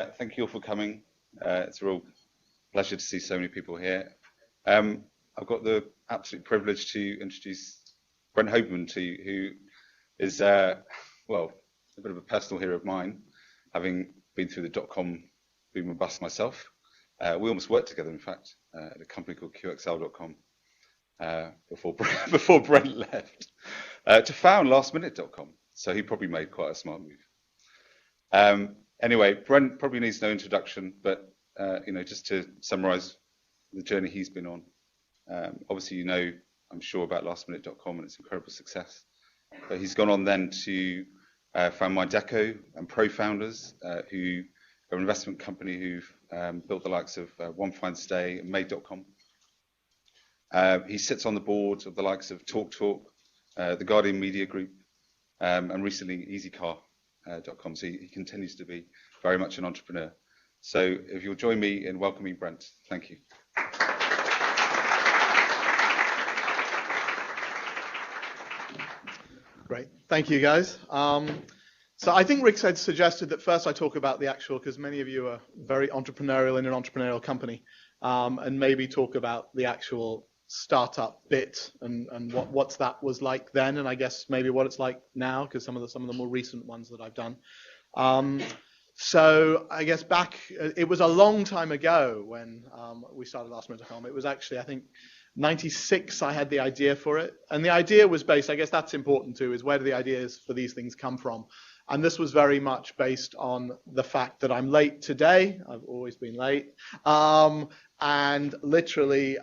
Thank you all for coming. It's a real pleasure to see so many people here. I've got the absolute privilege to introduce Brent Hoberman to you, who is, well, a bit of a personal hero of mine, having been through the dot-com boom and bust myself. We almost worked together, in fact, at a company called QXL.com before Brent left to found lastminute.com. So he probably made quite a smart move. Anyway, Brent probably needs no introduction, but just to summarise the journey he's been on. Obviously, you know, I'm sure about lastminute.com and its incredible success. But he's gone on then to found Mydeco and Pro-Founders, who are an investment company who've built the likes of One Fine Stay and Made.com. He sits on the board of the likes of TalkTalk, the Guardian Media Group, and recently EasyCar.com. So he continues to be very much an entrepreneur. So if you'll join me in welcoming Brent, thank you. Great, thank you guys. So I think Rick suggested that first I talk about the actual, because many of you are very entrepreneurial in an entrepreneurial company, and maybe talk about the actual startup bit and what that was like then, and I guess maybe what it's like now, because some of the more recent ones that I've done. So I guess back, it was a long time ago when we started lastminute.com. It was actually, I think, 96 I had the idea for it, and the idea was based, I guess that's important too, is where do the ideas for these things come from? And this was very much based on the fact that I'm late today. I've always been late. And literally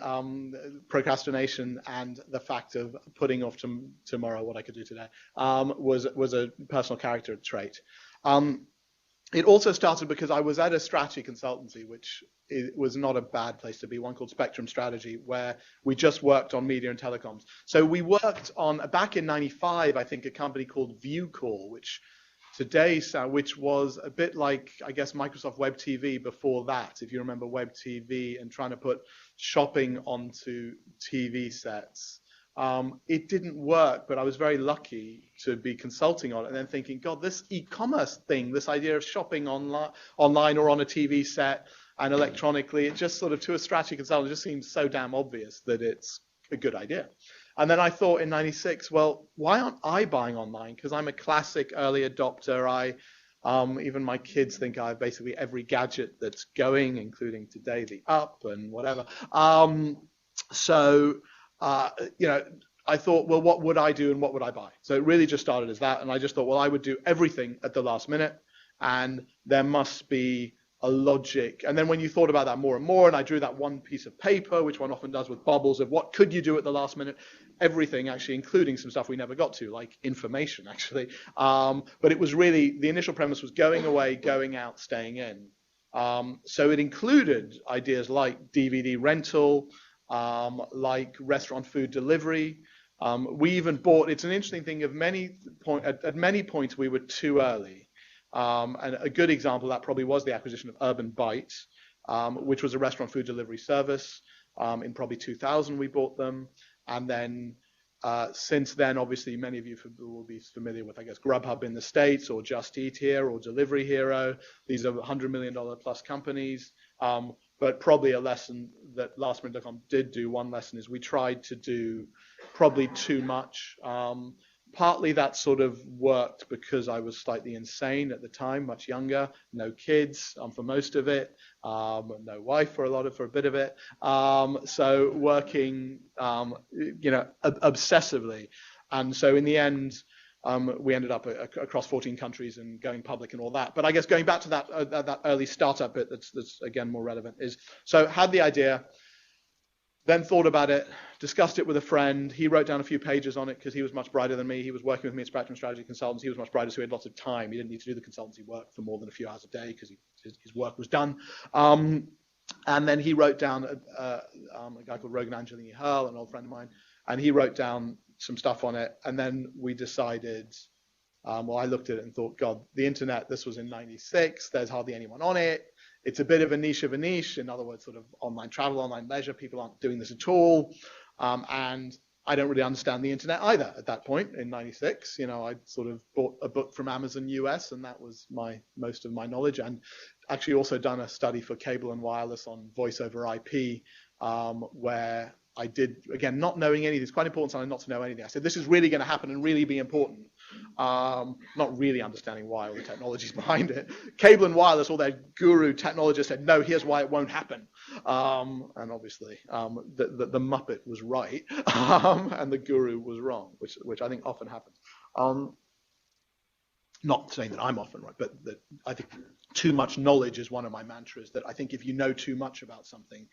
procrastination and the fact of putting off tomorrow what I could do today was a personal character trait. It also started because I was at a strategy consultancy, which was not a bad place to be, one called Spectrum Strategy, where we just worked on media and telecoms. So we worked on, back in 95, I think, a company called ViewCall, which was a bit like, I guess, Microsoft Web TV before that, if you remember Web TV and trying to put shopping onto TV sets. It didn't work, but I was very lucky to be consulting on it and then thinking, God, this e-commerce thing, this idea of shopping online or on a TV set and electronically, it just sort of, to a strategy consultant, just seems so damn obvious that it's a good idea. And then I thought in 96, well, why aren't I buying online? Because I'm a classic early adopter. Even my kids think I have basically every gadget that's going, including today the Up and whatever. I thought, well, what would I do and what would I buy? So it really just started as that. And I just thought, well, I would do everything at the last minute. And there must be a logic. And then when you thought about that more and more, and I drew that one piece of paper, which one often does with bubbles, of what could you do at the last minute, everything actually, including some stuff we never got to, like information actually. But it was really, the initial premise was going away, going out, staying in. So it included ideas like DVD rental, like restaurant food delivery. We even bought, it's an interesting thing, at many points we were too early. And a good example of that probably was the acquisition of Urban Bite, which was a restaurant food delivery service. In probably 2000 we bought them. And then since then, obviously, many of you will be familiar with, I guess, Grubhub in the States, or Just Eat here, or Delivery Hero. These are $100 million plus companies. But probably a lesson that lastminute.com did do, one lesson, is we tried to do probably too much. Partly that sort of worked because I was slightly insane at the time, much younger, no kids for most of it, no wife for a bit of it. So working, obsessively. And so in the end, we ended up across 14 countries and going public and all that. But I guess going back to that early startup bit that's again more relevant is, so had the idea, then thought about it, discussed it with a friend. He wrote down a few pages on it because he was much brighter than me. He was working with me at Spectrum Strategy Consultants. He was much brighter, so he had lots of time. He didn't need to do the consultancy work for more than a few hours a day because his work was done. And then he wrote down a guy called Rogan Angelini Hurl, an old friend of mine, and he wrote down some stuff on it. And then we decided, I looked at it and thought, God, the internet, this was in 96. There's hardly anyone on it. It's a bit of a niche. In other words, sort of online travel, online leisure. People aren't doing this at all. And I don't really understand the internet either at that point in '96. I sort of bought a book from Amazon US, and that was most of my knowledge. And actually also done a study for cable and wireless on voice over IP, where I did, again, not knowing anything. It's quite important sometimes not to know anything. I said, this is really going to happen and really be important. Not really understanding why all the technologies behind it. Cable and wireless, all their guru technologists said, no, here's why it won't happen. And obviously, the Muppet was right, and the guru was wrong, which I think often happens. Not saying that I'm often right, but that I think too much knowledge is one of my mantras, that I think if you know too much about something,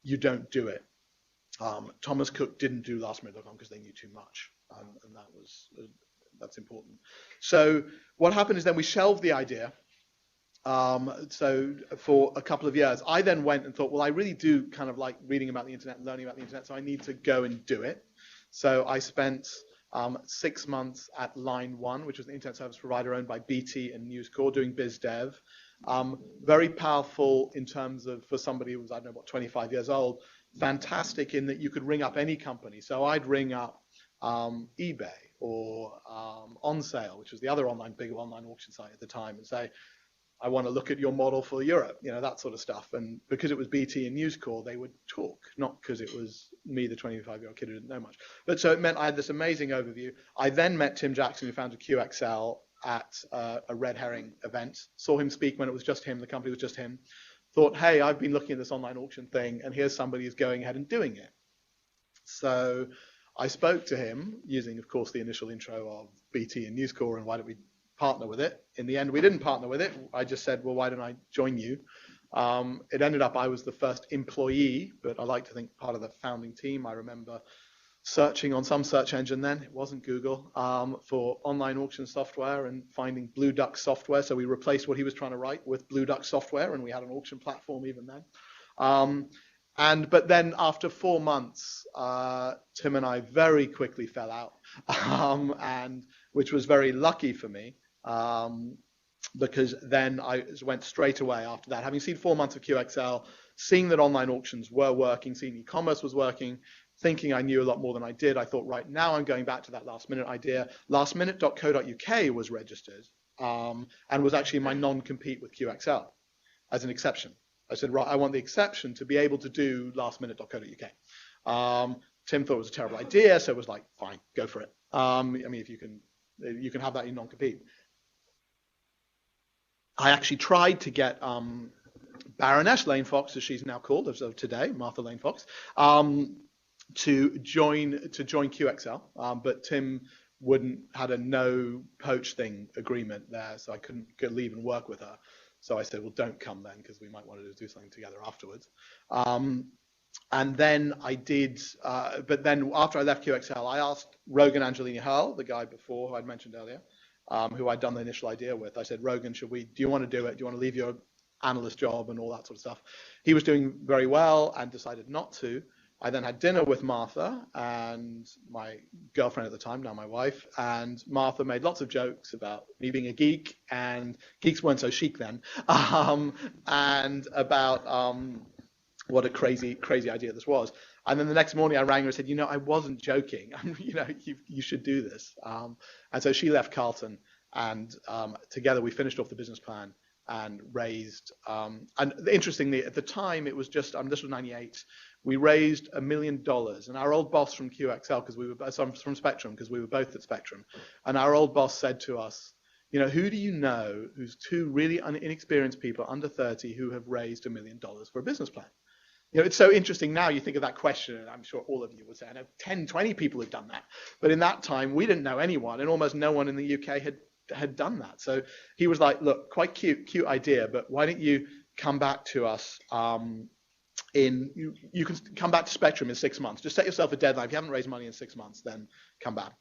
you don't do it. Thomas Cook didn't do lastminute.com because they knew too much, and that's important. So what happened is then we shelved the idea. So for a couple of years, I then went and thought, well, I really do kind of like reading about the internet and learning about the internet, so I need to go and do it. So I spent 6 months at Line 1, which was an internet service provider owned by BT and News Corp, doing biz dev. Very powerful in terms of, for somebody who was, 25 years old, fantastic in that you could ring up any company. So I'd ring up eBay or On Sale, which was the other big online auction site at the time, and say, I want to look at your model for Europe, that sort of stuff. And because it was BT and News Corp, they would talk, not because it was me, the 25-year-old kid who didn't know much. But so it meant I had this amazing overview. I then met Tim Jackson, who founded QXL, at a Red Herring event. Saw him speak when it was just him, the company was just him. Thought, hey, I've been looking at this online auction thing, and here's somebody who's going ahead and doing it. So I spoke to him using, of course, the initial intro of BT and News Corp and why don't we partner with it. In the end, we didn't partner with it. I just said, well, why don't I join you? It ended up I was the first employee, but I like to think part of the founding team. I remember searching on some search engine then, it wasn't Google, for online auction software and finding Blue Duck software. So we replaced what he was trying to write with Blue Duck software, and we had an auction platform even then. But then after 4 months, Tim and I very quickly fell out, and which was very lucky for me, because then I went straight away after that, having seen 4 months of QXL, seeing that online auctions were working, seeing e-commerce was working, thinking I knew a lot more than I did. I thought, right, now I'm going back to that last minute idea. Lastminute.co.uk was registered, and was actually my non-compete with QXL as an exception. I said, right, I want the exception to be able to do lastminute.co.uk. Tim thought it was a terrible idea, so it was like, fine, go for it. If you can have that in non-compete. I actually tried to get Baroness Lane Fox, as she's now called as of today, Martha Lane Fox, to join QXL, but Tim had a no poach thing agreement there, so I couldn't leave and work with her. So I said, well, don't come then, because we might want to do something together afterwards. And then I did, but then after I left QXL, I asked Rogan Angelini Hurl, the guy before who I'd mentioned earlier, who I'd done the initial idea with. I said, Rogan, do you want to do it? Do you want to leave your analyst job and all that sort of stuff? He was doing very well and decided not to. I then had dinner with Martha and my girlfriend at the time, now my wife, and Martha made lots of jokes about me being a geek, and geeks weren't so chic then, and about what a crazy idea this was. And then the next morning I rang her and said, I wasn't joking. You should do this. And so she left Carlton, and together we finished off the business plan and raised, and interestingly, at the time, it was just, this was 98, we raised $1 million. And our old boss from QXL, because we were, from Spectrum, because we were both at Spectrum, and our old boss said to us, who do you know who's two really inexperienced people under 30 who have raised $1 million for a business plan? It's so interesting now, you think of that question, and I'm sure all of you would say, I know 10, 20 people have done that. But in that time, we didn't know anyone, and almost no one in the UK had done that. So he was like, look, quite cute idea, but why don't you come back to us you can come back to Spectrum in 6 months. Just set yourself a deadline. If you haven't raised money in 6 months, then come back.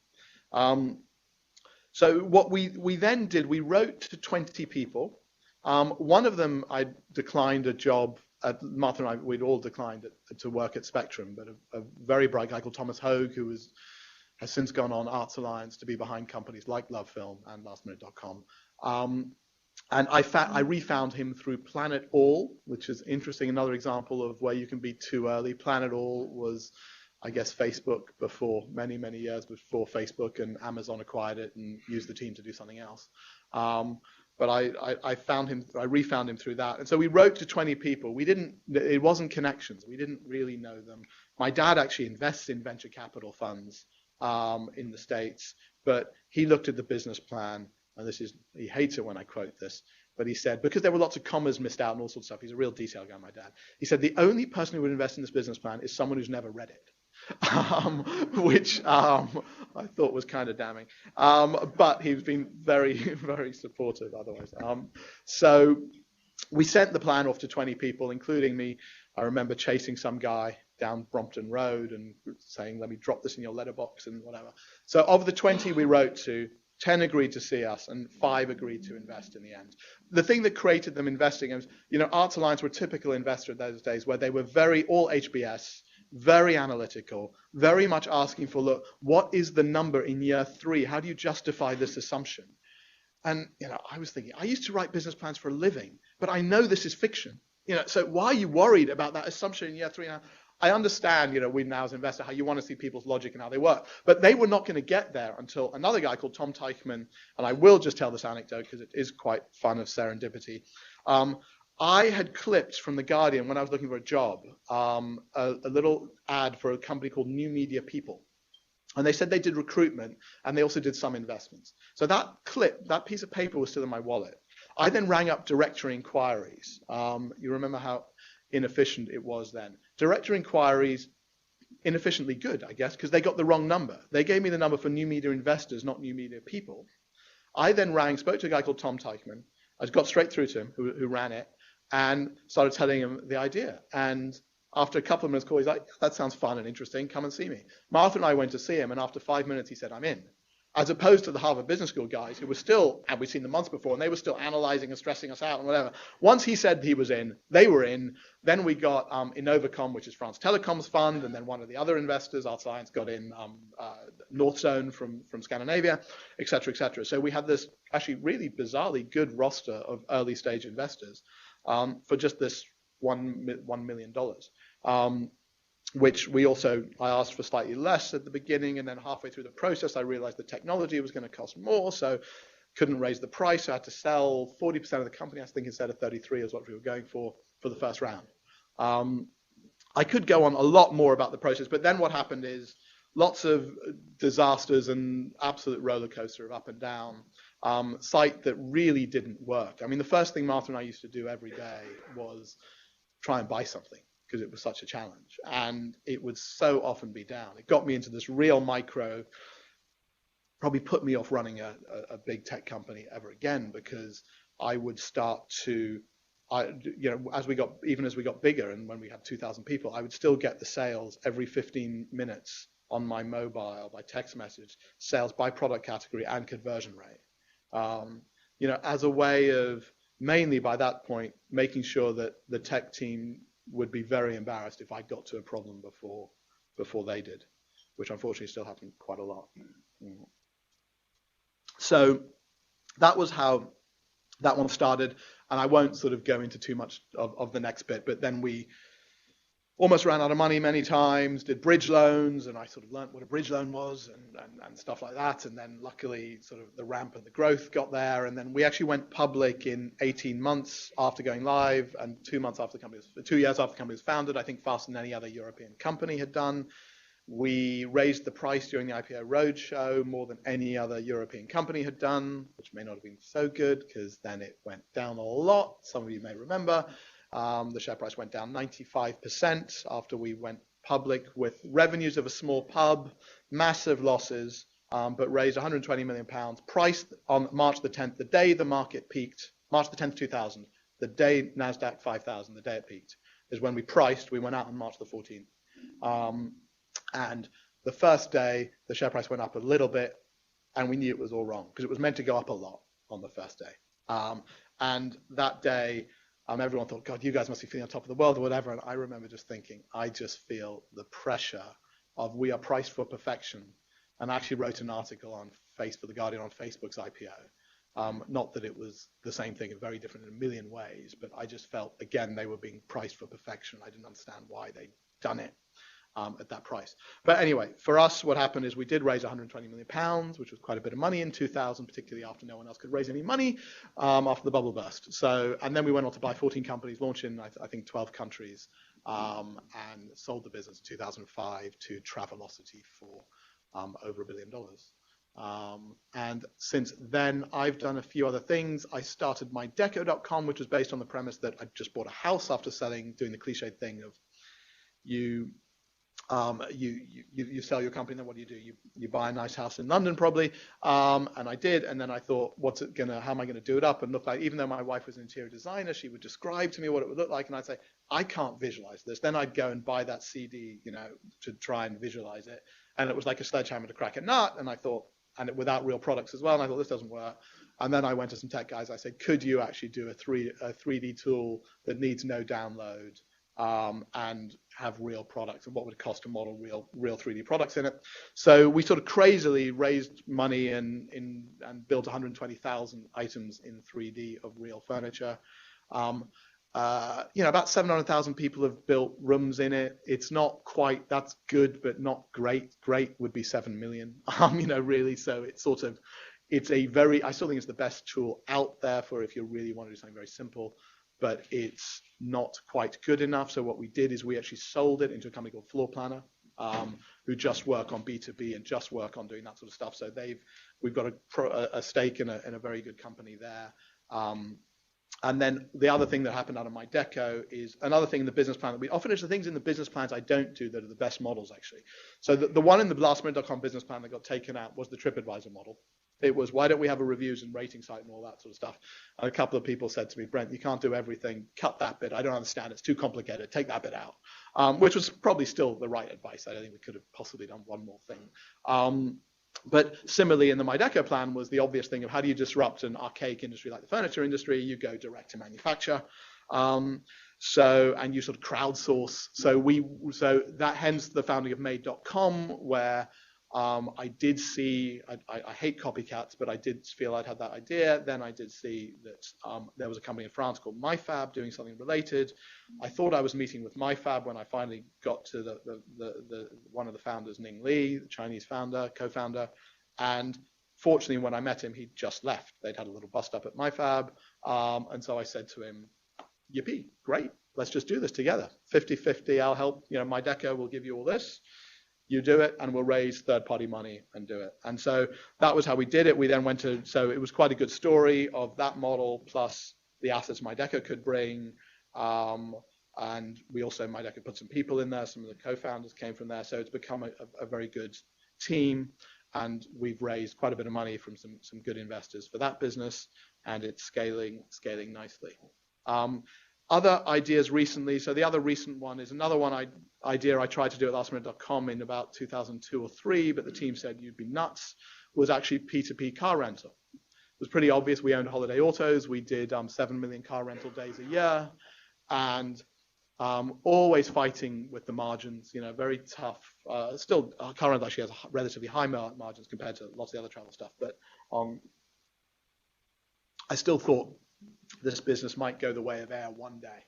So what we then did, we wrote to 20 people. One of them, I declined a job. Martha and I, we'd all declined to work at Spectrum, but a very bright guy called Thomas Hogue, who has since gone on Arts Alliance to be behind companies like Love Film and lastminute.com. And I refound him through Planet All, which is interesting, another example of where you can be too early. Planet All was I guess, Facebook before, many, many years before Facebook and Amazon acquired it and used the team to do something else. But I refound him through that. And so we wrote to 20 people. It wasn't connections. We didn't really know them. My dad actually invests in venture capital funds in the States, but he looked at the business plan, and he hates it when I quote this, but he said, because there were lots of commas missed out and all sorts of stuff, he's a real detail guy, my dad. He said, the only person who would invest in this business plan is someone who's never read it. Which I thought was kind of damning. But he's been very, very supportive otherwise. So we sent the plan off to 20 people, including me. I remember chasing some guy down Brompton Road and saying, let me drop this in your letterbox and whatever. So of the 20 we wrote to, 10 agreed to see us and 5 agreed to invest in the end. The thing that created them investing was, Arts Alliance were a typical investor in those days where they were all HBS, very analytical, very much asking for, look, what is the number in year 3? How do you justify this assumption? And, I was thinking, I used to write business plans for a living, but I know this is fiction. So why are you worried about that assumption in year 3 now? I understand, we now as investors, how you want to see people's logic and how they work. But they were not going to get there until another guy called Tom Teichman, and I will just tell this anecdote because it is quite fun of serendipity. I had clipped from The Guardian when I was looking for a job, a little ad for a company called New Media People. And they said they did recruitment, and they also did some investments. So that clip, that piece of paper was still in my wallet. I then rang up Directory Inquiries. You remember how inefficient it was then. Directory Inquiries, inefficiently good, I guess, because they got the wrong number. They gave me the number for New Media Investors, not New Media People. I then spoke to a guy called Tom Teichman. I got straight through to him, who ran it, and started telling him the idea. And after a couple of minutes call, he's like, that sounds fun and interesting, come and see me. Martha and I went to see him, and after 5 minutes he said, I'm in. As opposed to the Harvard Business School guys who were still, and we'd seen them months before, and they were still analyzing and stressing us out and whatever. Once he said he was in, they were in. Then we got Innovacom, which is France Telecom's fund, and then one of the other investors, Arts Alliance, got in Northzone from Scandinavia, et cetera, et cetera. So we had this actually really bizarrely good roster of early stage investors for just this $1 million. Which I asked for slightly less at the beginning, and then halfway through the process, I realized the technology was going to cost more, so couldn't raise the price. So I had to sell 40% of the company, I think, instead of 33 is what we were going for the first round. I could go on a lot more about the process, but then what happened is lots of disasters and absolute roller coaster of up and down. Site that really didn't work. I mean, the first thing Martha and I used to do every day was try and buy something, because it was such a challenge, and it would so often be down. It got me into this real micro, probably put me off running a big tech company ever again, because I would start to, as we got bigger, and when we had 2,000 people, I would still get the sales every 15 minutes on my mobile, by text message, sales by product category and conversion rate. As a way of, mainly by that point, making sure that the tech team would be very embarrassed if I got to a problem before they did, which unfortunately still happened quite a lot. So that was how that one started, and I won't sort of go into too much of the next bit, but then we almost ran out of money many times, did bridge loans, and I sort of learned what a bridge loan was and stuff like that. And then luckily sort of the ramp and the growth got there. And then we actually went public in 18 months after going live, and 2 years after the company was founded, I think faster than any other European company had done. We raised the price during the IPO roadshow more than any other European company had done, which may not have been so good because then it went down a lot. Some of you may remember. The share price went down 95% after we went public, with revenues of a small pub, massive losses, but raised £120 million, priced on March the 10th, the day the market peaked, March the 10th, 2000, the day NASDAQ 5,000, the day it peaked, is when we priced. We went out on March the 14th. And the first day, the share price went up a little bit, and we knew it was all wrong because it was meant to go up a lot on the first day. And that day, everyone thought, God, you guys must be feeling on top of the world or whatever. And I remember just thinking, I just feel the pressure of we are priced for perfection. And I actually wrote an article on The Guardian on Facebook's IPO. Not that it was the same thing, very different in a million ways, but I just felt, again, they were being priced for perfection. I didn't understand why they'd done it. at that price. But anyway, for us, what happened is we did raise 120 million pounds, which was quite a bit of money in 2000, particularly after no one else could raise any money after the bubble burst. So, and then we went on to buy 14 companies, launch in I think 12 countries, and sold the business in 2005 to Travelocity for over $1 billion. And since then, I've done a few other things. I started Mydeco.com, which was based on the premise that I just bought a house after selling, doing the cliched thing of you sell your company, then what do? You buy a nice house in London probably, and I did, and then I thought, how am I going to do it up and look like? Even though my wife was an interior designer, she would describe to me what it would look like, and I'd say, I can't visualize this. Then I'd go and buy that CD, to try and visualize it, and it was like a sledgehammer to crack a nut, and I thought, and without real products as well, and I thought, this doesn't work. And then I went to some tech guys. I said, could you actually do a 3D tool that needs no download, and have real products, and what would it cost to model real 3D products in it? So we sort of crazily raised money and built 120,000 items in 3D of real furniture. About 700,000 people have built rooms in it. It's not quite, that's good, but not great. Great would be 7 million, really. So it's sort of, I still think it's the best tool out there for if you really want to do something very simple, but it's not quite good enough. So what we did is we actually sold it into a company called Floor Planner, who just work on B2B and just work on doing that sort of stuff. So we've got a stake in a very good company there. And then the other thing that happened out of Mydeco is another thing in the business plan that we often, it's the things in the business plans I don't do that are the best models actually. So the one in the lastminute.com business plan that got taken out was the TripAdvisor model. It was, why don't we have a reviews and rating site and all that sort of stuff? And a couple of people said to me, Brent, you can't do everything. Cut that bit. I don't understand. It's too complicated. Take that bit out, which was probably still the right advice. I don't think we could have possibly done one more thing. But similarly, in the Mydeco plan was the obvious thing of how do you disrupt an archaic industry like the furniture industry? You go direct to manufacture. And you sort of crowdsource. So that hence the founding of Made.com, where I did see, I hate copycats, but I did feel I'd had that idea. Then I did see that there was a company in France called MyFab doing something related. I thought I was meeting with MyFab when I finally got to the one of the founders, Ning Li, the Chinese founder, co-founder. And fortunately, when I met him, he'd just left. They'd had a little bust up at MyFab. And so I said to him, yippee, great. Let's just do this together. 50-50, I'll help. Mydeco will give you all this. You do it, and we'll raise third-party money and do it. And so that was how we did it. We then went to, so it was quite a good story of that model plus the assets Mydeco could bring. And we also, Mydeco put some people in there. Some of the co-founders came from there. So it's become a very good team. And we've raised quite a bit of money from some good investors for that business. And it's scaling nicely. Other ideas recently, so the other recent one is another idea I tried to do at lastminute.com in about 2002 or 3, but the team said you'd be nuts, was actually P2P car rental. It was pretty obvious. We owned Holiday Autos. We did 7 million car rental days a year, and always fighting with the margins, very tough. Still, car rental actually has relatively high margins compared to lots of the other travel stuff, but I still thought this business might go the way of air one day.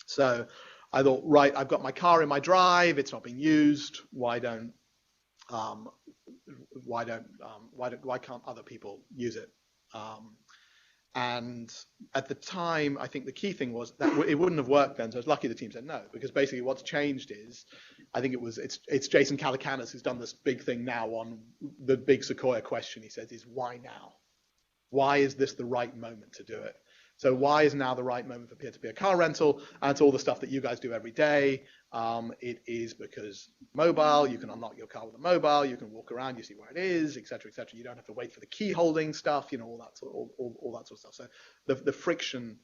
So I thought, right, I've got my car in my drive. It's not being used. Why can't other people use it? And at the time, I think the key thing was that it wouldn't have worked then. So it's lucky the team said no, because basically what's changed is, I think it's Jason Calacanis who's done this big thing now on the big Sequoia question. He says is why now? Why is this the right moment to do it? So why is now the right moment for peer-to-peer car rental? And it's all the stuff that you guys do every day. It is because mobile, you can unlock your car with a mobile, you can walk around, you see where it is, et cetera, et cetera. You don't have to wait for the key holding stuff, all that sort of stuff. So the friction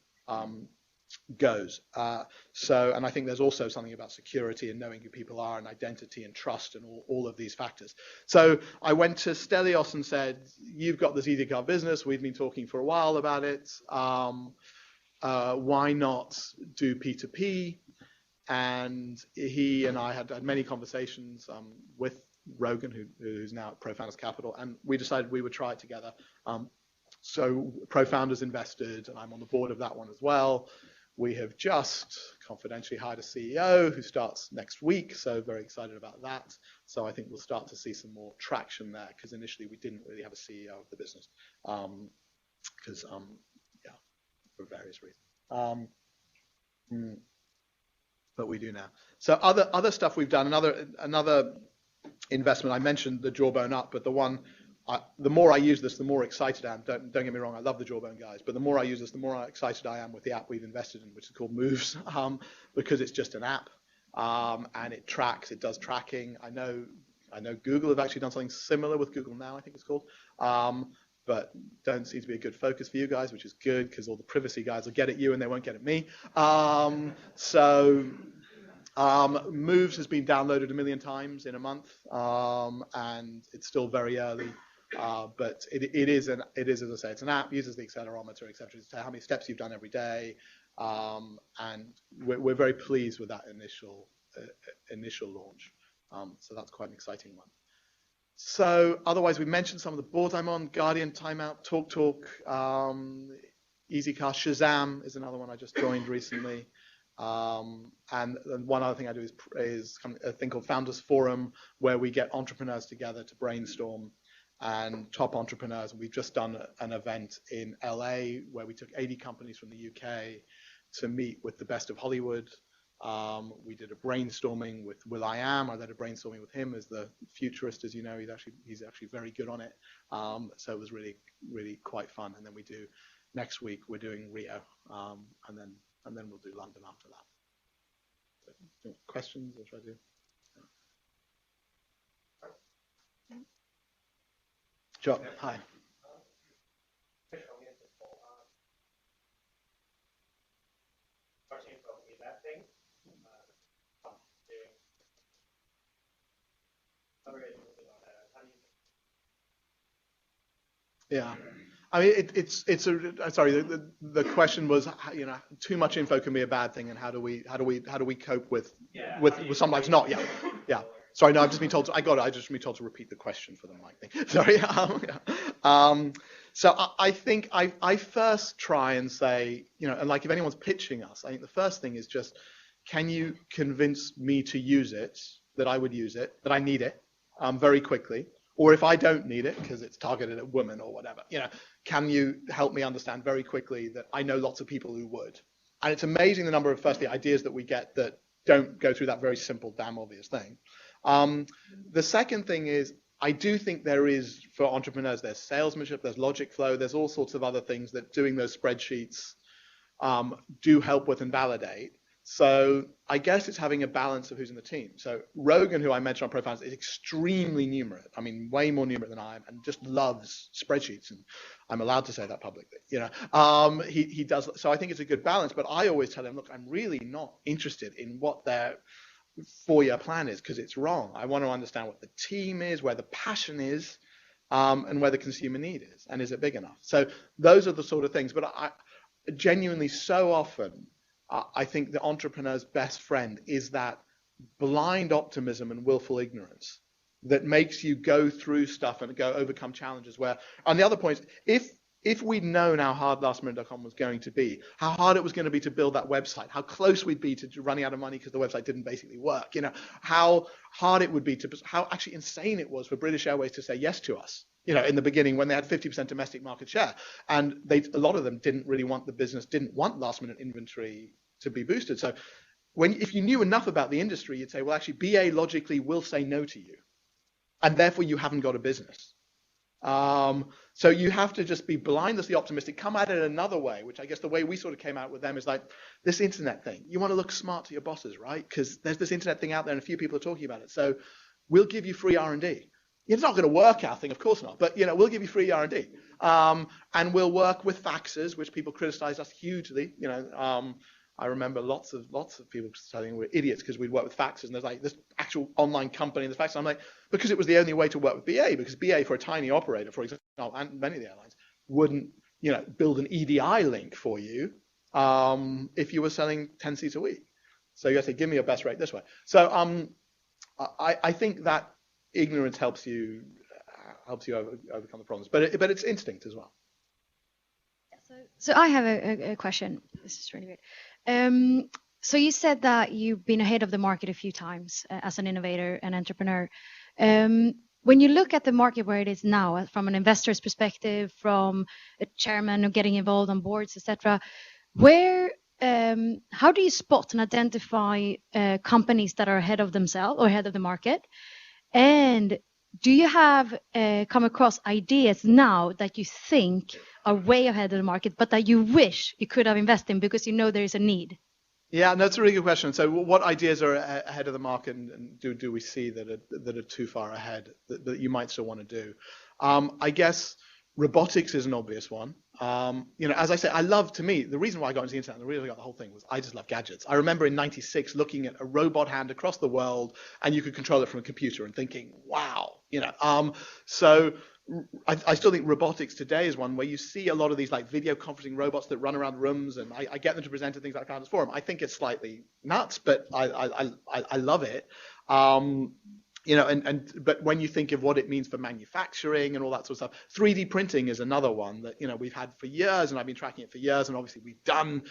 goes. And I think there's also something about security and knowing who people are and identity and trust and all of these factors. So I went to Stelios and said, you've got this easy car business. We've been talking for a while about it. Why not do P2P? And he and I had many conversations with Rogan, who's now at ProFounders Capital, and we decided we would try it together. So ProFounders invested, and I'm on the board of that one as well. We have just, confidentially hired a CEO who starts next week, so very excited about that. So I think we'll start to see some more traction there, because initially we didn't really have a CEO of the business, because yeah, for various reasons. But we do now. So other stuff we've done. Another investment, I mentioned the Jawbone Up, but the more I use this, the more excited I am. Don't get me wrong, I love the Jawbone guys, but the more I use this, the more excited I am with the app we've invested in, which is called Moves, because it's just an app, and it tracks, it does tracking. I know Google have actually done something similar with Google Now, I think it's called, but don't seem to be a good focus for you guys, which is good, because all the privacy guys will get at you and they won't get at me. Moves has been downloaded 1 million times in a month, and it's still very early. But it is, as I say, it's an app, uses the accelerometer, etc., to tell how many steps you've done every day, and we're very pleased with that initial launch. So that's quite an exciting one. So otherwise, we mentioned some of the boards I'm on: Guardian, Timeout, TalkTalk, EasyCast, Shazam is another one I just joined recently. And one other thing I do is a thing called Founders Forum, where we get entrepreneurs together to brainstorm, and top entrepreneurs. We've just done an event in LA where we took 80 companies from the UK to meet with the best of Hollywood. We did a brainstorming with will.i.am. I led a brainstorming with him as the futurist, as you know. He's actually very good on it. So it was really, really quite fun. And then we do next week, we're doing Rio, and then we'll do London after that. So, questions, or should I do? Sure. Hi. Yeah. I mean, sorry. The question was, too much info can be a bad thing, and how do we cope with something like not? Yeah, yeah. Sorry, no, I've just been told. I got it. I just been told to repeat the question for the mic thing. Sorry. So I think I first try and say, and like if anyone's pitching us, I think the first thing is just, can you convince me to use it, that I would use it, that I need it, very quickly. Or if I don't need it because it's targeted at women or whatever, can you help me understand very quickly that I know lots of people who would? And it's amazing the number of, firstly, ideas that we get that don't go through that very simple, damn obvious thing. The second thing is, I do think there is, for entrepreneurs, there's salesmanship, there's logic flow, there's all sorts of other things that doing those spreadsheets do help with and validate. So I guess it's having a balance of who's in the team. So Rogan, who I mentioned on Profiles, is extremely numerate. I mean, way more numerate than I am, and just loves spreadsheets. And I'm allowed to say that publicly. He does. So I think it's a good balance. But I always tell him, look, I'm really not interested in what their 4-year plan is, because it's wrong. I want to understand what the team is, where the passion is, and where the consumer need is, and is it big enough? So those are the sort of things. But I genuinely, so often, I think the entrepreneur's best friend is that blind optimism and willful ignorance that makes you go through stuff and overcome challenges. Where, on the other point, if we'd known how hard lastminute.com was going to be, how hard it was going to be to build that website, how close we'd be to running out of money because the website didn't basically work, how hard it would be how actually insane it was for British Airways to say yes to us, in the beginning when they had 50% domestic market share. And a lot of them didn't really want the business, didn't want last minute inventory to be boosted. So if you knew enough about the industry, you'd say, well, actually, BA logically will say no to you, and therefore you haven't got a business. So you have to just be blindlessly optimistic, come at it another way, which I guess the way we sort of came out with them is like this internet thing. You want to look smart to your bosses, right? Because there's this internet thing out there and a few people are talking about it. So we'll give you free R&D. It's not going to work, our thing, of course not, but we'll give you free R&D. And we'll work with faxes, which people criticized us hugely. I remember lots of people saying we're idiots because we'd work with faxes, and there's like this actual online company in the fax. I'm like, because it was the only way to work with BA, because BA for a tiny operator, for example, and many of the airlines wouldn't, build an EDI link for you if you were selling 10 seats a week. So you have to say, give me your best rate this way. So I think that ignorance helps you overcome the problems, but it's instinct as well. So I have a question. This is really weird. So you said that you've been ahead of the market a few times as an innovator and entrepreneur. When you look at the market where it is now, from an investor's perspective, from a chairman or getting involved on boards, etc., how do you spot and identify companies that are ahead of themselves or ahead of the market? And do you have come across ideas now that you think are way ahead of the market, but that you wish you could have invested in because you know there is a need? Yeah, that's a really good question. So what ideas are ahead of the market, and do we see that are too far ahead that you might still want to do? I guess robotics is an obvious one. As I say, the reason why I got into the internet and the reason I got the whole thing was I just love gadgets. I remember in '96 looking at a robot hand across the world and you could control it from a computer and thinking, wow, so I still think robotics today is one where you see a lot of these like video conferencing robots that run around rooms, and I get them to present at things like Founders Forum. I think it's slightly nuts, but I love it. But when you think of what it means for manufacturing and all that sort of stuff, 3D printing is another one that we've had for years, and I've been tracking it for years. And obviously we've done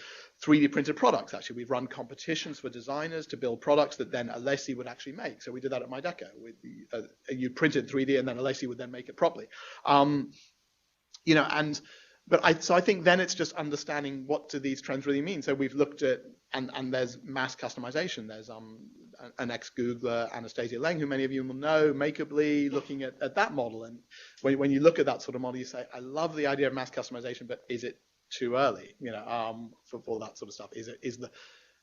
3D printed products. Actually, we've run competitions for designers to build products that then Alessi would actually make. So we did that at Mydeco. You printed 3D, and then Alessi would then make it properly. So I think then it's just understanding what do these trends really mean. So we've looked at, and there's mass customization. There's an ex-Googler, Anastasia Leng, who many of you will know, Makeably, looking at that model. And when you look at that sort of model, you say, I love the idea of mass customization, but is it too early, for that sort of stuff?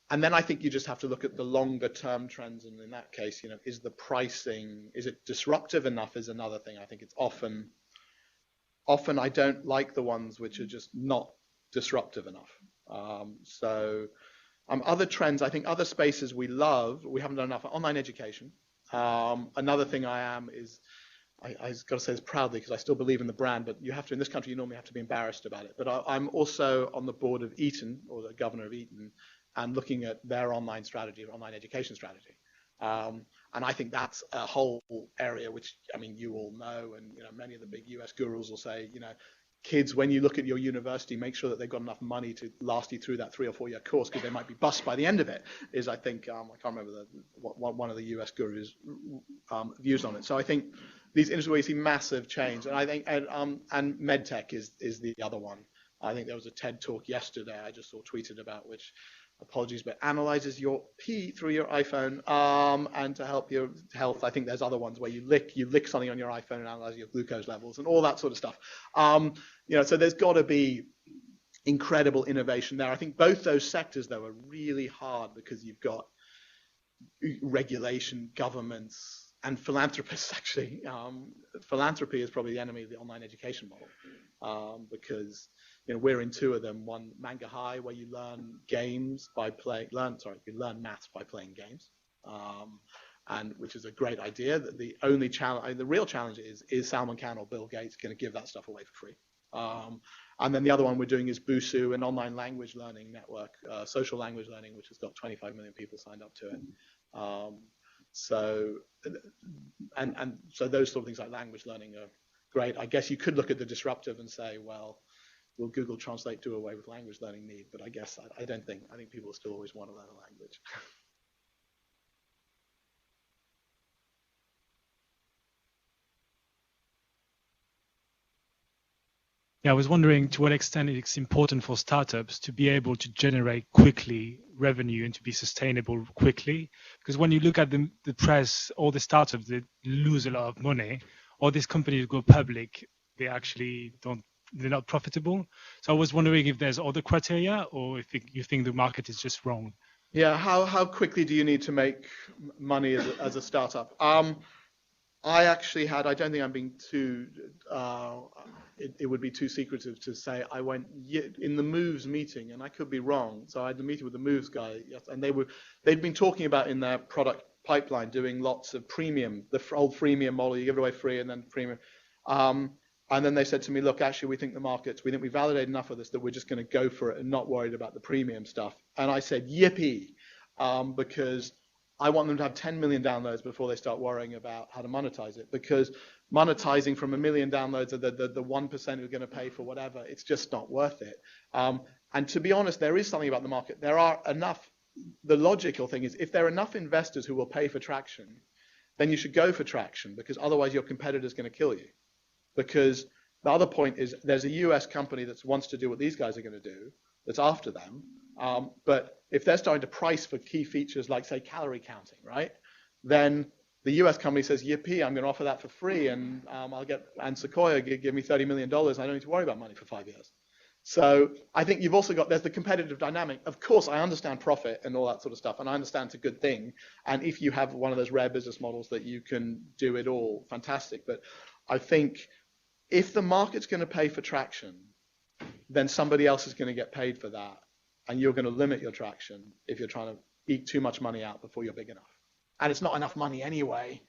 And then I think you just have to look at the longer term trends. And in that case, is the pricing, is it disruptive enough is another thing. I think it's often I don't like the ones which are just not disruptive enough. Other trends, I think other spaces we haven't done enough. Online education. Another thing I got to say this proudly because I still believe in the brand, but you have to, in this country, you normally have to be embarrassed about it. But I'm also on the board of Eton, or the governor of Eton, and looking at their online education strategy. And I think that's a whole area which, you all know, and many of the big US gurus will say, kids, when you look at your university, make sure that they've got enough money to last you through that 3 or 4 year course, because they might be bust by the end of it. Is I think I can't remember one of the US gurus' views on it. So I think these industries where you see massive change, and I think and medtech is the other one. I think there was a TED talk yesterday I just saw tweeted about, which, apologies, but analyzes your pee through your iPhone and to help your health. I think there's other ones where you lick something on your iPhone and analyze your glucose levels and all that sort of stuff. So there's got to be incredible innovation there. I think both those sectors, though, are really hard because you've got regulation, governments, and philanthropists, actually. Philanthropy is probably the enemy of the online education model because we're in 2 of them. One, Manga High, where you learn maths by playing games, and which is a great idea. That the real challenge is Salman Khan or Bill Gates going to give that stuff away for free? And then the other one we're doing is Busuu, an online language learning network, social language learning, which has got 25 million people signed up to it. So those sort of things like language learning are great. I guess you could look at the disruptive and say, well, will Google Translate do away with language learning need? But I guess I think people still always want to learn a language. Yeah, I was wondering to what extent it's important for startups to be able to generate quickly revenue and to be sustainable quickly. Because when you look at the press, all the startups that lose a lot of money, all these companies go public, they actually they're not profitable. So I was wondering if there's other criteria or if you think the market is just wrong. Yeah, how quickly do you need to make money as a startup? I don't think I'm being too, it would be too secretive to say I went in the Moves meeting, and I could be wrong. So I had the meeting with the Moves guy, and they'd been talking about in their product pipeline doing lots of premium, the old freemium model, you give it away free and then premium. And then they said to me, look, actually, we think we validated enough of this that we're just going to go for it and not worried about the premium stuff. And I said, yippee, because I want them to have 10 million downloads before they start worrying about how to monetize it. Because monetizing from 1 million downloads of the 1% who are going to pay for whatever, it's just not worth it. And to be honest, there is something about the market. There are enough the logical thing is, if there are enough investors who will pay for traction, then you should go for traction, because otherwise your competitor's going to kill you. Because the other point is, there's a US company that wants to do what these guys are going to do, that's after them. But if they're starting to price for key features like, say, calorie counting, right? Then the US company says, yippee, I'm going to offer that for free, and and Sequoia give me $30 million. I don't need to worry about money for 5 years. So I think you've also got, there's the competitive dynamic. Of course, I understand profit and all that sort of stuff, and I understand it's a good thing. And if you have one of those rare business models that you can do it all, fantastic. But I think if the market's going to pay for traction, then somebody else is going to get paid for that. And you're going to limit your traction if you're trying to eke too much money out before you're big enough. And it's not enough money anyway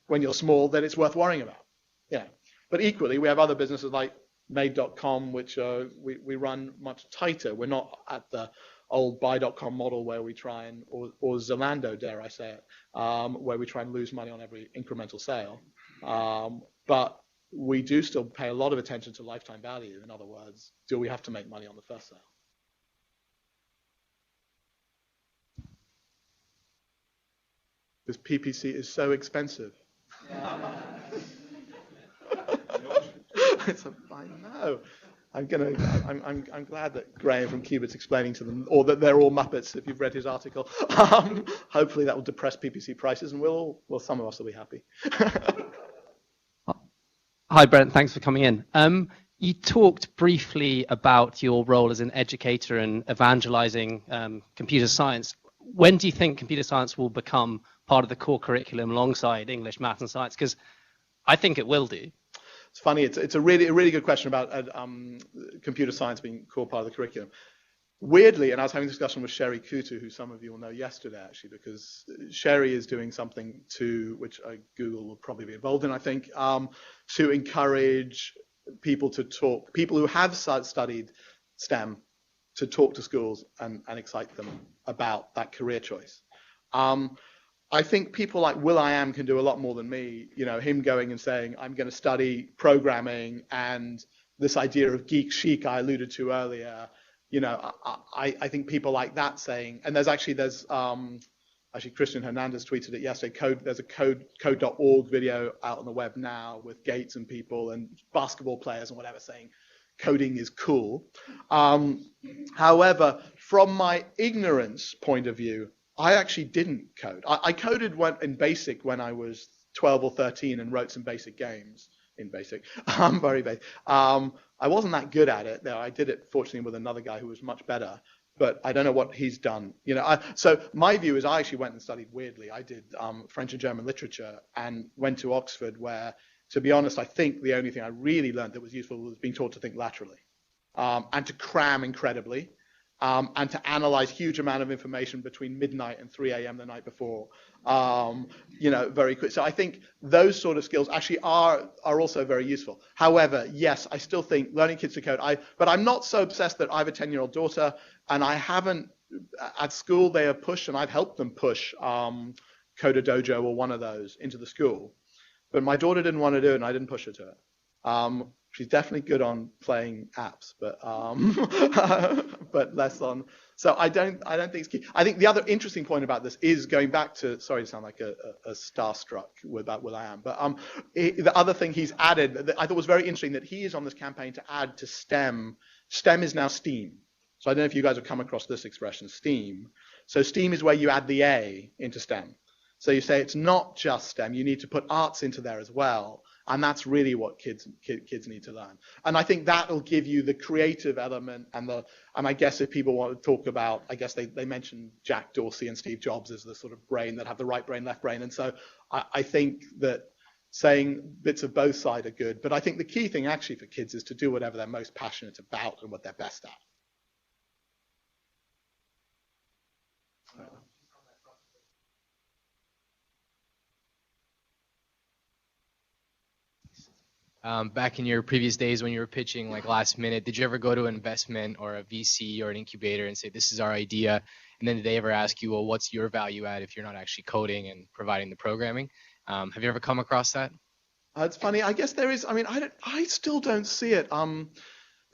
when you're small that it's worth worrying about. Yeah. But equally, we have other businesses like Made.com, which we run much tighter. We're not at the old Buy.com model where we try and, or Zalando, dare I say it, where we try and lose money on every incremental sale. But we do still pay a lot of attention to lifetime value. In other words, do we have to make money on the first sale? Because PPC is so expensive. I know. I'm glad that Graham from Cubitt's explaining to them, or that they're all Muppets, if you've read his article. Hopefully that will depress PPC prices, and some of us will be happy. Hi, Brent. Thanks for coming in. You talked briefly about your role as an educator and evangelizing computer science. When do you think computer science will become part of the core curriculum alongside English, math, and science? Because I think it will do. It's funny. It's a really good question about computer science being core part of the curriculum. Weirdly, and I was having a discussion with Sherry Kutu, who some of you will know yesterday, actually, because Sherry is doing something which Google will probably be involved in, I think, to encourage people who have studied STEM to talk to schools and excite them about that career choice. I think people like will.i.am can do a lot more than me. You know, him going and saying, I'm going to study programming, and this idea of geek chic I alluded to earlier. You know, I think people like that saying, and there's Christian Hernandez tweeted it yesterday. There's a code.org video out on the web now with Gates and people and basketball players and whatever saying coding is cool. However, from my ignorance point of view, I actually didn't code. I coded in BASIC when I was 12 or 13 and wrote some basic games in BASIC. Very basic. I wasn't that good at it. I did it, fortunately, with another guy who was much better. But I don't know what he's done. You know, so my view is I actually went and studied weirdly. I did French and German literature and went to Oxford, where, to be honest, I think the only thing I really learned that was useful was being taught to think laterally and to cram incredibly. And to analyze huge amount of information between midnight and 3 a.m. the night before, you know, very quick. So I think those sort of skills actually are also very useful. However, yes, I still think learning kids to code, but I'm not so obsessed that I have a 10-year-old daughter, and I haven't, at school they have pushed, and I've helped them push Coder Dojo or one of those into the school. But my daughter didn't want to do it, and I didn't push her to it. She's definitely good on playing apps, but less on. So I don't think it's key. I think the other interesting point about this is going back to. Sorry to sound like a starstruck about will.i.am, but the other thing he's added that I thought was very interesting, that he is on this campaign to add to STEM. STEM is now STEAM. So I don't know if you guys have come across this expression, STEAM. So STEAM is where you add the A into STEM. So you say it's not just STEM. You need to put arts into there as well. And that's really what kids need to learn. And I think that'll give you the creative element and I guess if people want to talk about, I guess they mentioned Jack Dorsey and Steve Jobs as the sort of brain that have the right brain, left brain. And so I think that saying bits of both sides are good. But I think the key thing actually for kids is to do whatever they're most passionate about and what they're best at. Back in your previous days when you were pitching like last minute, did you ever go to an investment or a VC or an incubator and say, this is our idea? And then did they ever ask you, well, what's your value add if you're not actually coding and providing the programming? Have you ever come across that? It's funny. I guess there is. I mean, I still don't see it.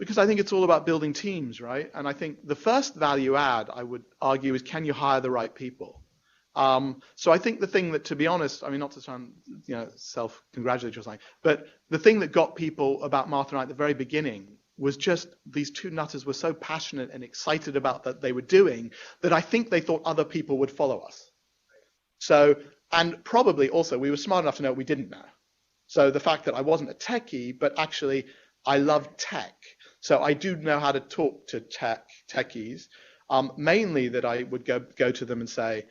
Because I think it's all about building teams, right? And I think the first value add, I would argue, is can you hire the right people? So I think the thing that, to be honest, I mean, not to sound, self-congratulatory or something, but the thing that got people about Martha and I at the very beginning was just these two nutters were so passionate and excited about that they were doing that I think they thought other people would follow us. So, and probably also we were smart enough to know what we didn't know. So the fact that I wasn't a techie, but actually I loved tech. So I do know how to talk to techies, mainly that I would go to them and say,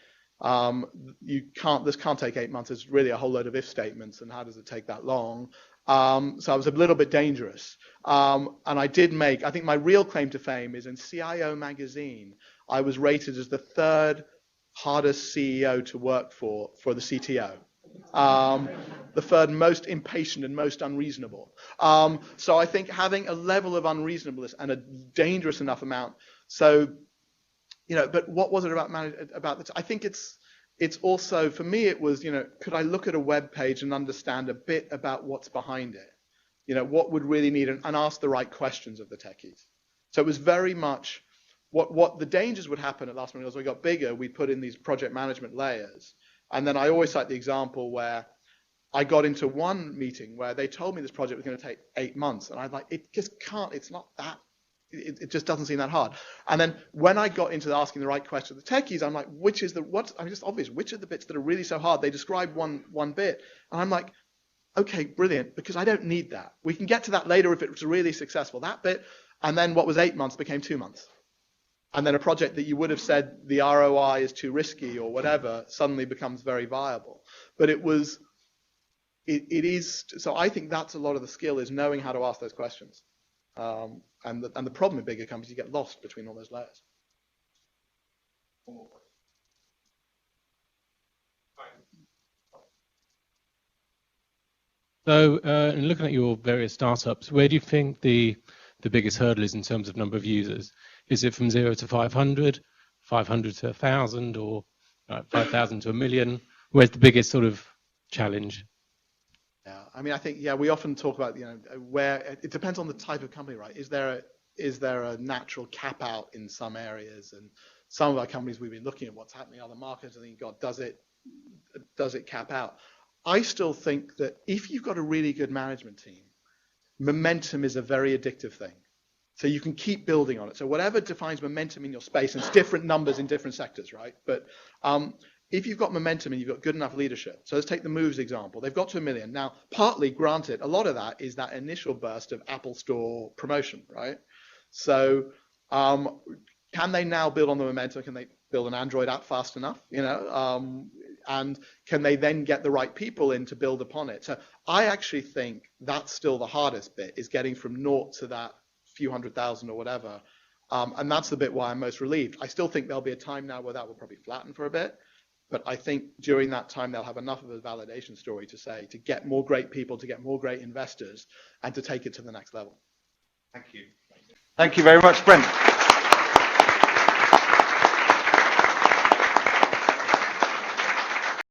this can't take 8 months. It's really a whole load of if statements, and how does it take that long? So I was a little bit dangerous. And I think my real claim to fame is in CIO magazine, I was rated as the third hardest CEO to work for the CTO. The third most impatient and most unreasonable. So I think having a level of unreasonableness and a dangerous enough amount. So, but what was it about this? I think it's also, for me, it was, could I look at a web page and understand a bit about what's behind it? What would really need, and ask the right questions of the techies. So it was very much what the dangers would happen at last minute as we got bigger, we put in these project management layers. And then I always cite the example where I got into one meeting where they told me this project was going to take 8 months. And I was like, it just can't, it's not that, it just doesn't seem that hard. And then when I got into asking the right question of the techies, I'm like, just obvious, which are the bits that are really so hard? They describe one bit. And I'm like, okay, brilliant, because I don't need that. We can get to that later if it was really successful, that bit. And then what was 8 months became 2 months. And then a project that you would have said the ROI is too risky or whatever suddenly becomes very viable. But it is, so I think that's a lot of the skill, is knowing how to ask those questions. And the problem with bigger companies, you get lost between all those layers. So in looking at your various startups, where do you think the biggest hurdle is in terms of number of users? Is it from 0 to 500, 500 to 1,000, or 5,000 to 1 million? Where's the biggest sort of challenge? Yeah, I mean, I think, we often talk about, where it depends on the type of company, right? Is there a natural cap out in some areas? And some of our companies, we've been looking at what's happening in other markets and thinking, God, does it cap out? I still think that if you've got a really good management team, momentum is a very addictive thing. So you can keep building on it. So whatever defines momentum in your space, and it's different numbers in different sectors, right? But if you've got momentum and you've got good enough leadership, so let's take the Moves example. They've got to 1 million. Now, partly, granted, a lot of that is that initial burst of Apple Store promotion, right? So can they now build on the momentum? Can they build an Android app fast enough? And can they then get the right people in to build upon it? So I actually think that's still the hardest bit, is getting from 0 to that few 100,000 or whatever. And that's the bit why I'm most relieved. I still think there'll be a time now where that will probably flatten for a bit. But I think during that time, they'll have enough of a validation story to get more great people, to get more great investors, and to take it to the next level. Thank you. Thank you very much, Brent.